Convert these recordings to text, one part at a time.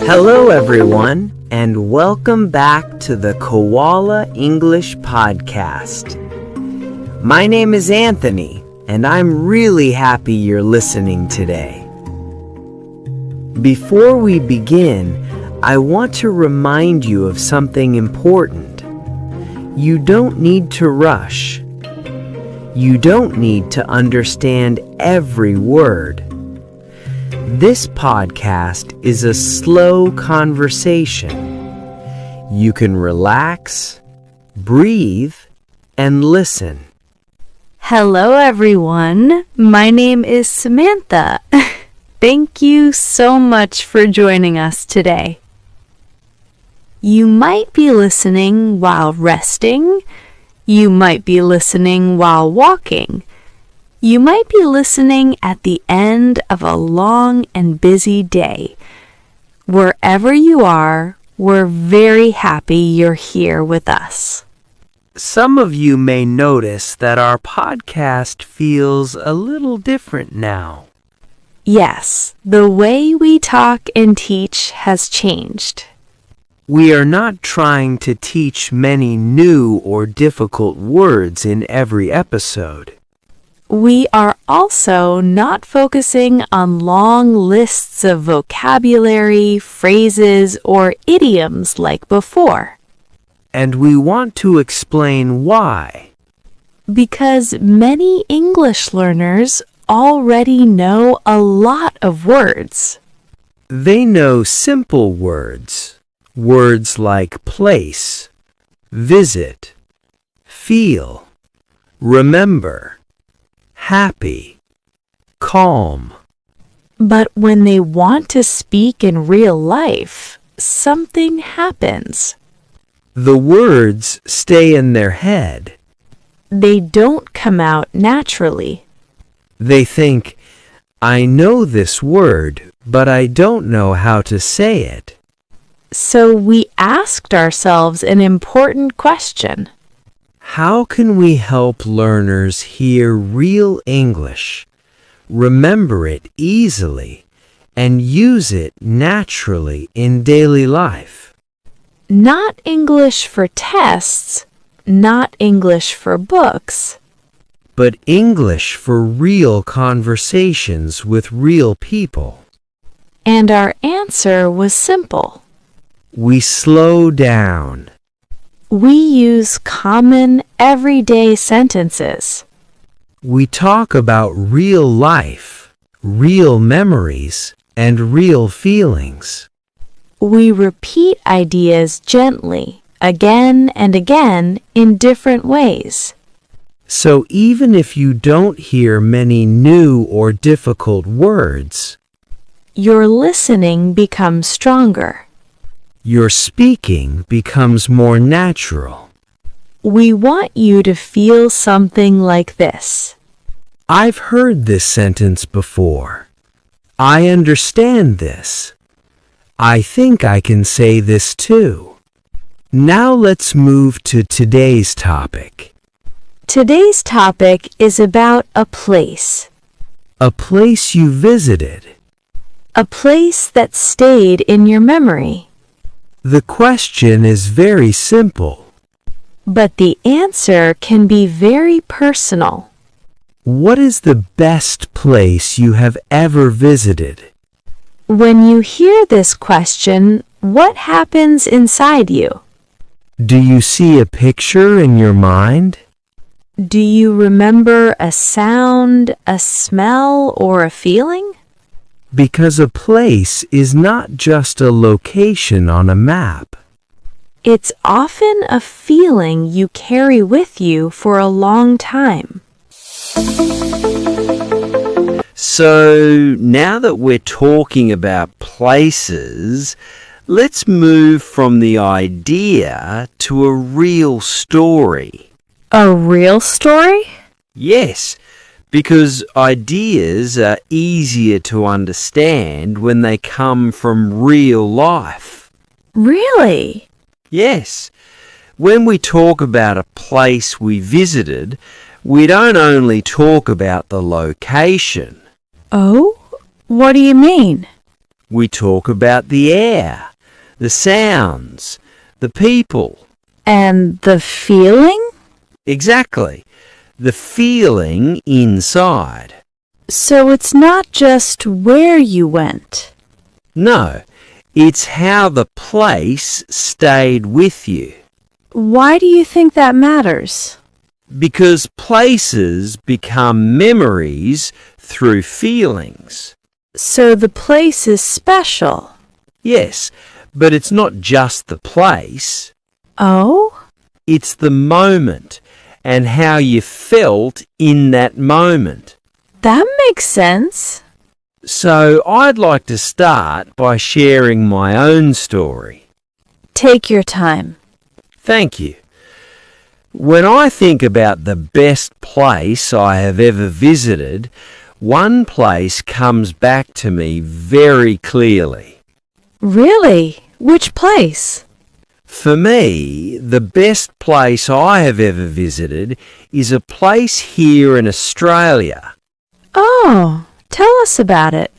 Hello everyone, and welcome back to the Koala English Podcast. My name is Anthony, and I'm really happy you're listening today. Before we begin, I want to remind you of something important. You don't need to rush. You don't need to understand every word. This podcast is a slow conversation. You can relax, breathe, and listen. Hello everyone, my name is Samantha. Thank you so much for joining us today. You might be listening while resting. You might be listening while walking. You might be listening at the end of a long and busy day. Wherever you are, we're very happy you're here with us. Some of you may notice that our podcast feels a little different now. Yes, the way we talk and teach has changed. We are not trying to teach many new or difficult words in every episode. We are also not focusing on long lists of vocabulary, phrases, or idioms like before. And we want to explain why. Because many English learners already know a lot of words. They know simple words, words like place, visit, feel, remember, happy, calm. But when they want to speak in real life, something happens. The words stay in their head. They don't come out naturally. They think, I know this word, but I don't know how to say it. So we asked ourselves an important question. How can we help learners hear real English, remember it easily, and use it naturally in daily life? Not English for tests, not English for books, but English for real conversations with real people. And our answer was simple. We slow down. We use common, everyday sentences. We talk about real life, real memories, and real feelings. We repeat ideas gently, again and again, in different ways. So even if you don't hear many new or difficult words, your listening becomes stronger. Your speaking becomes more natural. We want you to feel something like this. I've heard this sentence before. I understand this. I think I can say this too. Now let's move to today's topic. Today's topic is about a place. A place you visited. A place that stayed in your memory. The question is very simple. But the answer can be very personal. What is the best place you have ever visited? When you hear this question, what happens inside you? Do you see a picture in your mind? Do you remember a sound, a smell, or a feeling? Because a place is not just a location on a map. It's often a feeling you carry with you for a long time. So now that we're talking about places, let's move from the idea to a real story. A real story? Yes, because ideas are easier to understand when they come from real life. Really? Yes. When we talk about a place we visited, we don't only talk about the location. Oh? What do you mean? We talk about the air, the sounds, the people. And the feeling? Exactly. The feeling inside. So it's not just where you went. No, it's how the place stayed with you. Why do you think that matters? Because places become memories through feelings. So the place is special. Yes, but it's not just the place. Oh? It's the moment and how you felt in that moment. That makes sense. So I'd like to start by sharing my own story. Take your time. Thank you. When I think about the best place I have ever visited, one place comes back to me very clearly. Really? Which place? For me, the best place I have ever visited is a place here in Australia. Oh, tell us about it.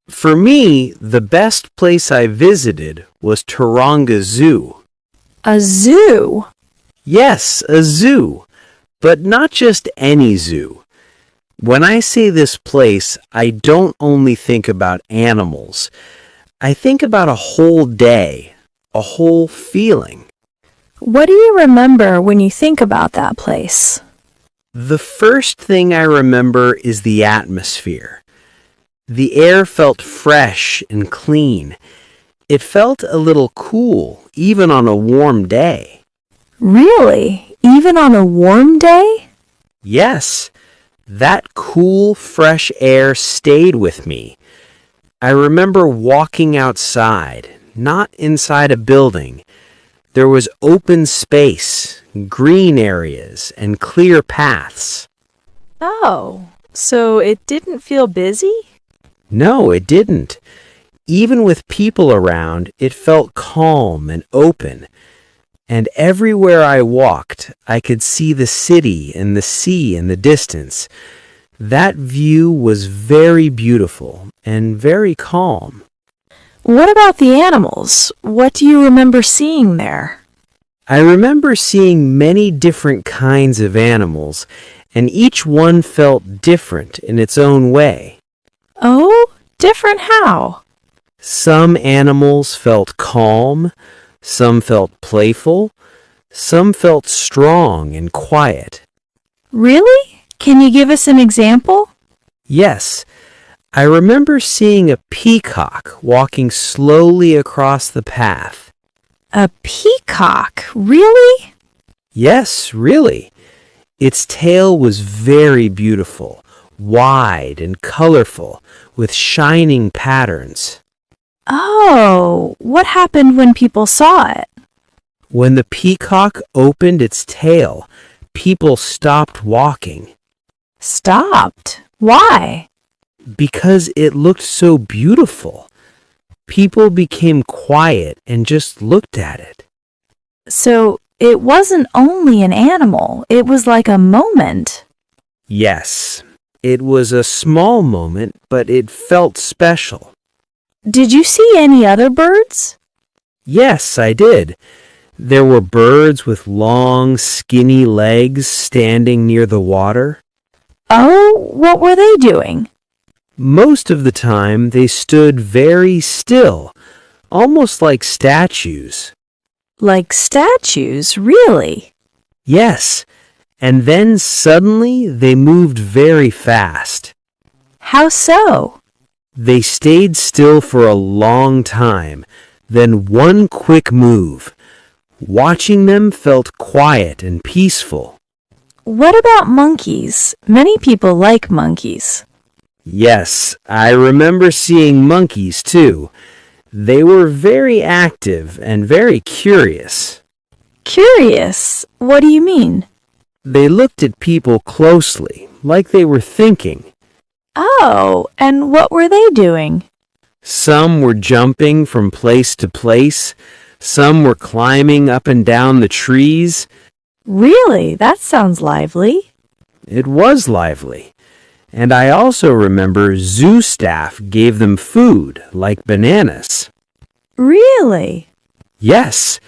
For me, the best place I visited was Taronga Zoo. A zoo? Yes, a zoo, but not just any zoo. When I say this place, I don't only think about animals. I think about a whole day, a whole feeling. What do you remember when you think about that place? The first thing I remember is the atmosphere. The air felt fresh and clean. It felt a little cool, even on a warm day. Really? Even on a warm day? Yes, that cool, fresh air stayed with me. I remember walking outside, not inside a building. There was open space, green areas, and clear paths. Oh, so it didn't feel busy? No, it didn't. Even with people around, it felt calm and open. And everywhere I walked, I could see the city and the sea in the distance. That view was very beautiful and very calm. What about the animals? What do you remember seeing there? I remember seeing many different kinds of animals, and each one felt different in its own way. Oh, different how? Some animals felt calm, some felt playful, some felt strong and quiet. Really? Can you give us an example? Yes, I remember seeing a peacock walking slowly across the path. A peacock? Really? Yes, really. Its tail was very beautiful, wide and colorful, with shining patterns. Oh, what happened when people saw it? When the peacock opened its tail, people stopped walking. Stopped? Why? Because it looked so beautiful. People became quiet and just looked at it. So it wasn't only an animal, it was like a moment. Yes, it was a small moment, but it felt special. Did you see any other birds? Yes, I did. There were birds with long, skinny legs standing near the water. Oh, what were they doing? Most of the time, they stood very still, almost like statues. Like statues, really? Yes, and then suddenly they moved very fast. How so? They stayed still for a long time, then one quick move. Watching them felt quiet and peaceful. What about monkeys? Many people like monkeys. Yes, I remember seeing monkeys too. They were very active and very curious. Curious? What do you mean? They looked at people closely, like they were thinking. Oh, and what were they doing? Some were jumping from place to place. Some were climbing up and down the trees. Really? That sounds lively. It was lively. And I also remember zoo staff gave them food, like bananas. Really? Yes,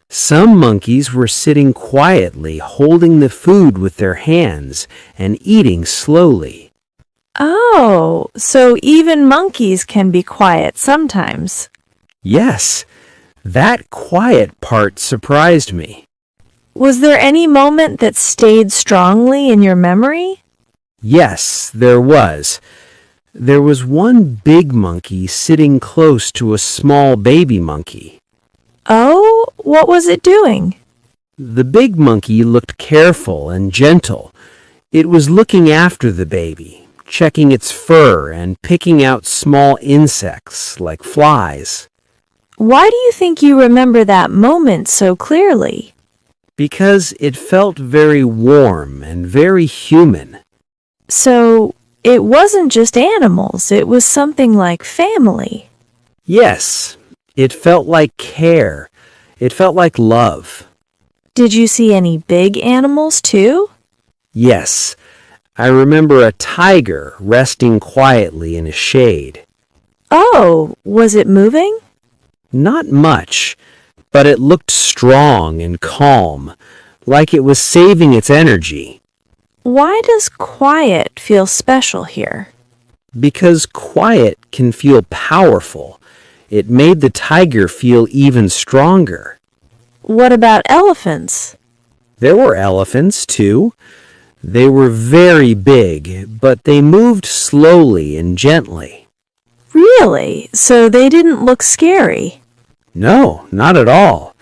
some monkeys were sitting quietly, holding the food with their hands and eating slowly. Oh, so even monkeys can be quiet sometimes. Yes, that quiet part surprised me. Was there any moment that stayed strongly in your memory? Yes, there was. There was one big monkey sitting close to a small baby monkey. Oh, what was it doing? The big monkey looked careful and gentle. It was looking after the baby, checking its fur and picking out small insects like flies. Why do you think you remember that moment so clearly? Because it felt very warm and very human. So, it wasn't just animals, it was something like family. Yes, it felt like care. It felt like love. Did you see any big animals too? Yes, I remember a tiger resting quietly in a shade. Oh, was it moving? Not much, but it looked strong and calm, like it was saving its energy. Why does quiet feel special here? Because quiet can feel powerful. It made the tiger feel even stronger. What about elephants? There were elephants, too. They were very big, but they moved slowly and gently. Really? So they didn't look scary? No, not at all.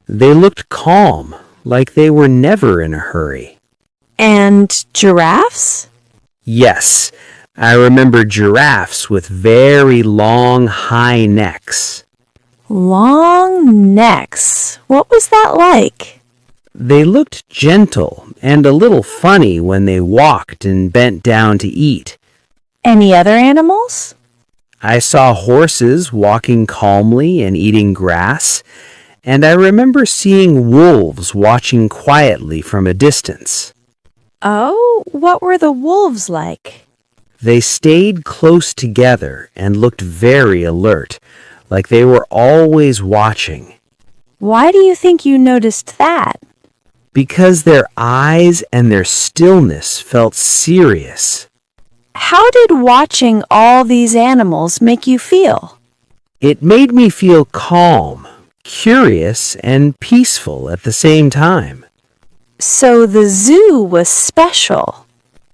They looked calm, like they were never in a hurry. And giraffes? Yes, I remember giraffes with very long, high necks. Long necks. What was that like? They looked gentle and a little funny when they walked and bent down to eat. Any other animals? I saw horses walking calmly and eating grass, and I remember seeing wolves watching quietly from a distance. Oh, what were the wolves like? They stayed close together and looked very alert, like they were always watching. Why do you think you noticed that? Because their eyes and their stillness felt serious. How did watching all these animals make you feel? It made me feel calm, curious, and peaceful at the same time. So the zoo was special.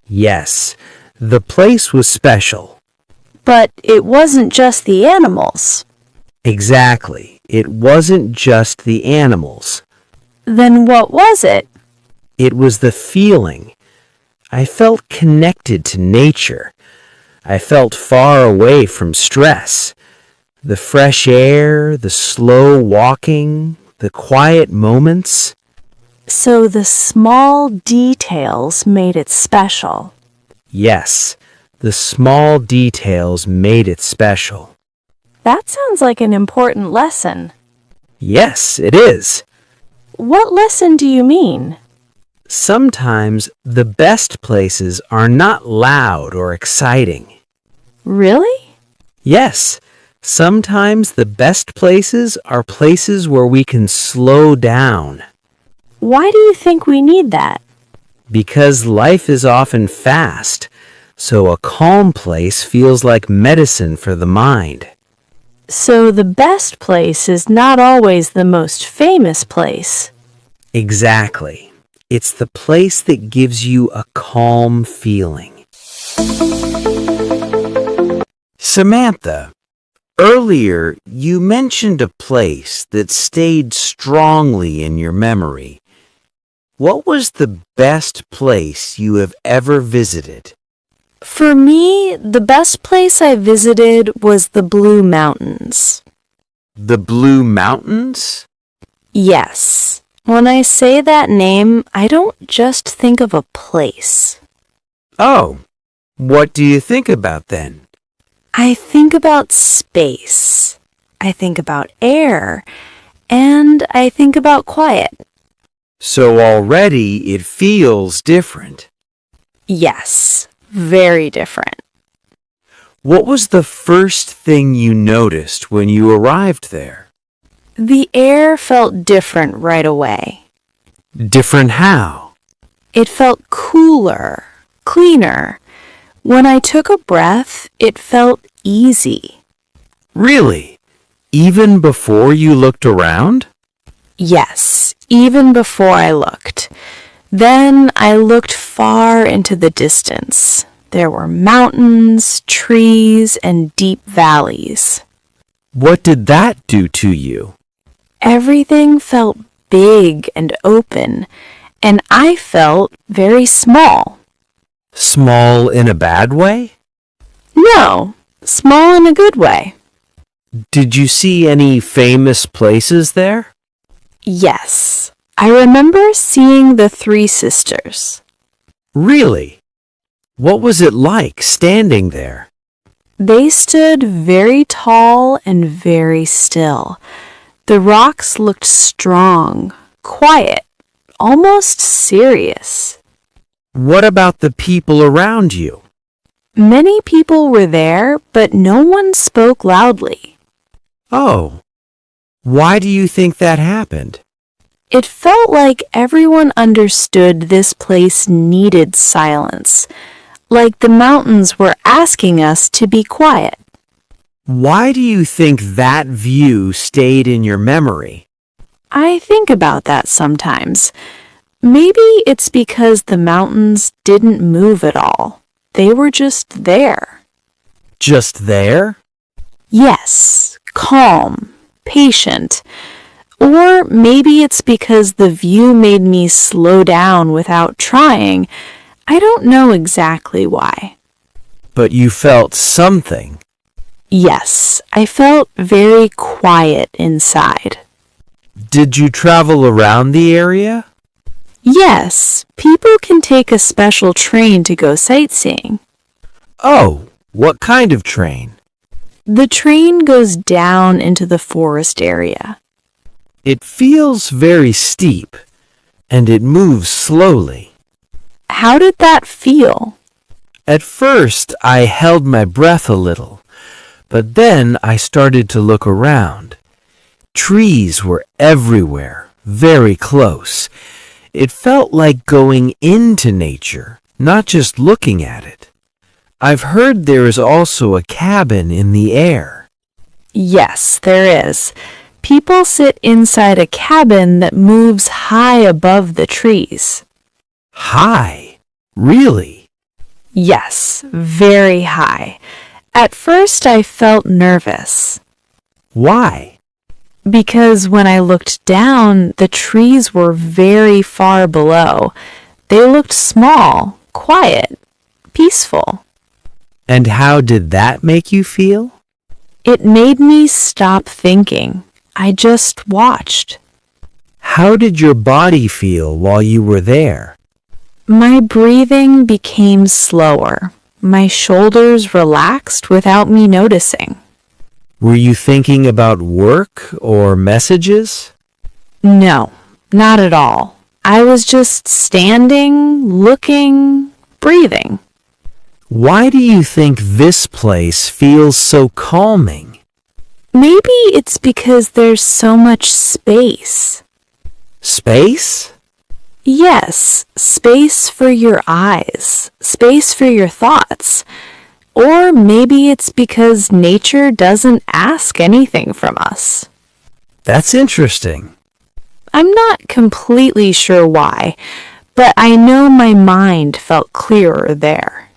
Yes, the place was special. But it wasn't just the animals. Exactly. It wasn't just the animals. Then what was it? It was the feeling. I felt connected to nature. I felt far away from stress. The fresh air, the slow walking, the quiet moments. So the small details made it special. Yes, the small details made it special. That sounds like an important lesson. Yes, it is. What lesson do you mean? Sometimes the best places are not loud or exciting. Really? Yes, sometimes the best places are places where we can slow down. Why do you think we need that? Because life is often fast, so a calm place feels like medicine for the mind. So the best place is not always the most famous place. Exactly. It's the place that gives you a calm feeling. Samantha, earlier you mentioned a place that stayed strongly in your memory. What was the best place you have ever visited? For me, the best place I visited was the Blue Mountains. The Blue Mountains? Yes. When I say that name, I don't just think of a place. Oh, what do you think about then? I think about space. I think about air. And I think about quiet. So already it feels different. Yes. very different. What was the first thing you noticed when you arrived there? The air felt different right away. Different how? It felt cooler, cleaner. When I took a breath, it felt easy. Really? Even before you looked around? Yes, even before I looked. Then I looked far into the distance. There were mountains, trees, and deep valleys. What did that do to you? Everything felt big and open, and I felt very small. Small in a bad way? No, small in a good way. Did you see any famous places there? Yes, I remember seeing the three sisters. Really? What was it like standing there? They stood very tall and very still. The rocks looked strong, quiet, almost serious. What about the people around you? Many people were there, but no one spoke loudly. Oh, why do you think that happened? It felt like everyone understood this place needed silence, like the mountains were asking us to be quiet. Why do you think that view stayed in your memory? I think about that sometimes. Maybe it's because the mountains didn't move at all. They were just there. Just there? Yes, calm, patient. Or maybe it's because the view made me slow down without trying. I don't know exactly why. But you felt something. Yes, I felt very quiet inside. Did you travel around the area? Yes, people can take a special train to go sightseeing. Oh, what kind of train? The train goes down into the forest area. It feels very steep, and it moves slowly. How did that feel? At first, I held my breath a little, but then I started to look around. Trees were everywhere, very close. It felt like going into nature, not just looking at it. I've heard there is also a cabin in the air. Yes, there is. People sit inside a cabin that moves high above the trees. High? Really? Yes, very high. At first I felt nervous. Why? Because when I looked down, the trees were very far below. They looked small, quiet, peaceful. And how did that make you feel? It made me stop thinking. I just watched. How did your body feel while you were there? My breathing became slower. My shoulders relaxed without me noticing. Were you thinking about work or messages? No, not at all. I was just standing, looking, breathing. Why do you think this place feels so calming? Maybe it's because there's so much space. Space? Yes, space for your eyes, space for your thoughts. Or maybe it's because nature doesn't ask anything from us. That's interesting. I'm not completely sure why, but I know my mind felt clearer there.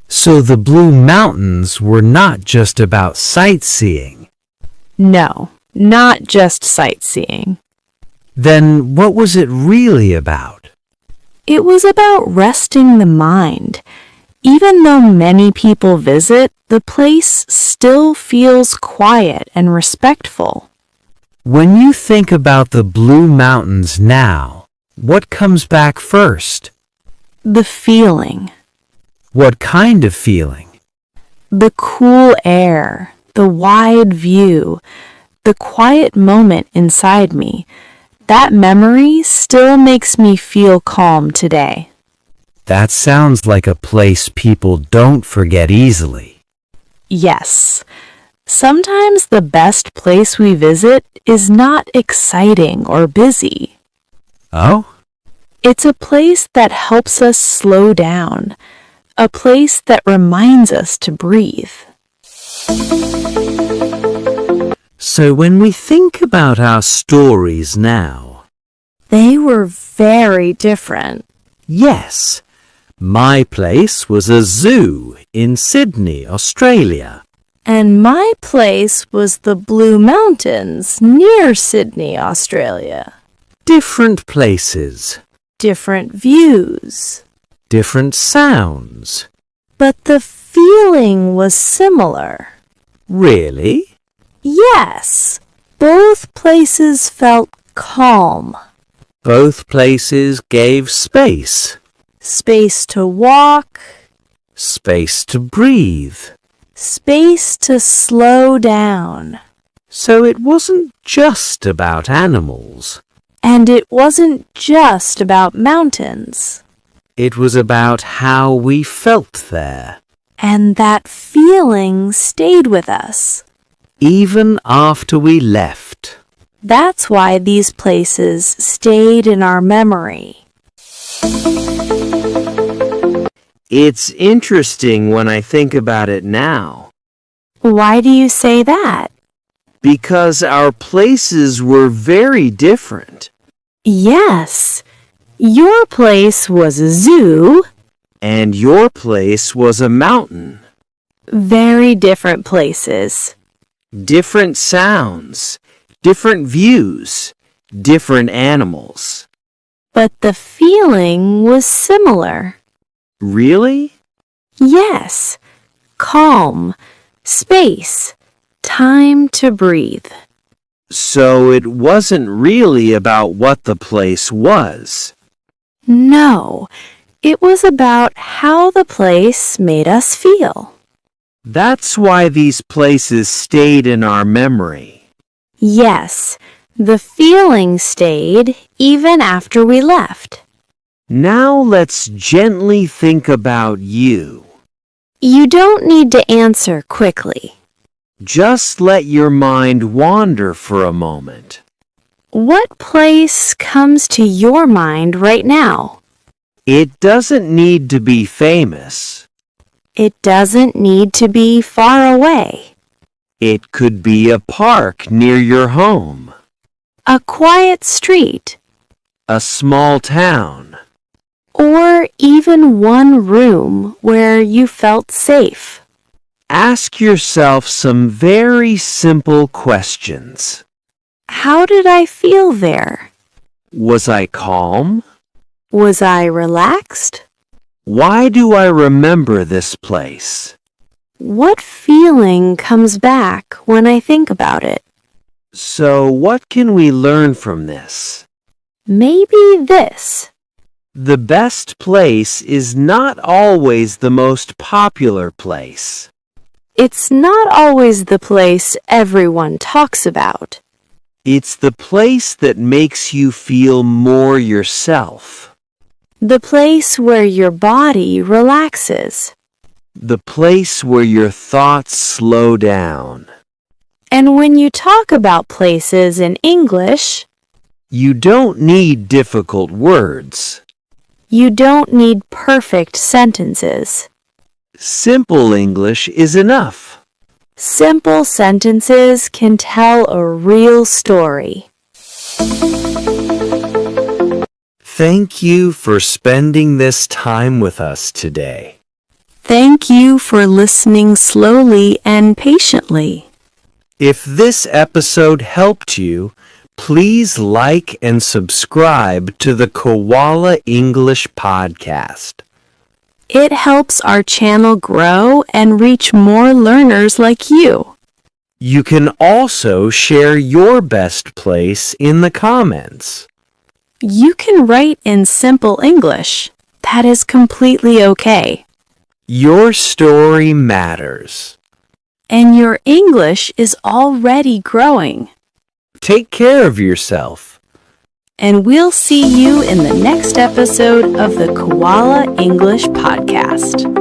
So the Blue Mountains were not just about sightseeing. No, not just sightseeing. Then what was it really about? It was about resting the mind. Even though many people visit, the place still feels quiet and respectful. When you think about the Blue Mountains now, what comes back first? The feeling, What kind of feeling? the cool air, the wide view, the quiet moment inside me. That memory still makes me feel calm today. That sounds like a place people don't forget easily. Yes. Sometimes the best place we visit is not exciting or busy. Oh? It's a place that helps us slow down, a place that reminds us to breathe. So when we think about our stories now, They were very different. yes, my place was a zoo in Sydney, Australia. And my place was the Blue Mountains near Sydney, Australia. Different places, Different views. different sounds. But the feeling was similar. Really? Yes, both places felt calm. Both places gave space, Space to walk, space to breathe. space to slow down. So it wasn't just about animals. And it wasn't just about mountains. It was about how we felt there, And that feeling stayed with us. even after we left. That's why these places stayed in our memory. It's interesting when I think about it now, Why do you say that? because our places were very different, Yes, your place was a zoo. and your place was a mountain. Very different places. Different sounds, different views, different animals. But the feeling was similar. Really? Yes, calm, space, time to breathe. So it wasn't really about what the place was. No, it was about how the place made us feel. That's why these places stayed in our memory. Yes, the feeling stayed even after we left. Now let's gently think about you. You don't need to answer quickly. Just let your mind wander for a moment. What place comes to your mind right now? It doesn't need to be famous. It doesn't need to be far away. It could be a park near your home, A quiet street, a small town, or even one room where you felt safe. Ask yourself some very simple questions. How did I feel there? Was I calm? Was I relaxed? Why do I remember this place? What feeling comes back when I think about it? So what can we learn from this? Maybe this. The best place is not always the most popular place. It's not always the place everyone talks about. It's the place that makes you feel more yourself. The place where your body relaxes. The place where your thoughts slow down. And when you talk about places in English, You don't need difficult words. you don't need perfect sentences. Simple English is enough. Simple sentences can tell a real story. Thank you for spending this time with us today. Thank you for listening slowly and patiently. If this episode helped you, please like and subscribe to the Koala English Podcast. It helps our channel grow and reach more learners like you. You can also share your best place in the comments. You can write in simple English. That is completely okay. Your story matters. And your English is already growing. Take care of yourself. and we'll see you in the next episode of the Koala English Podcast.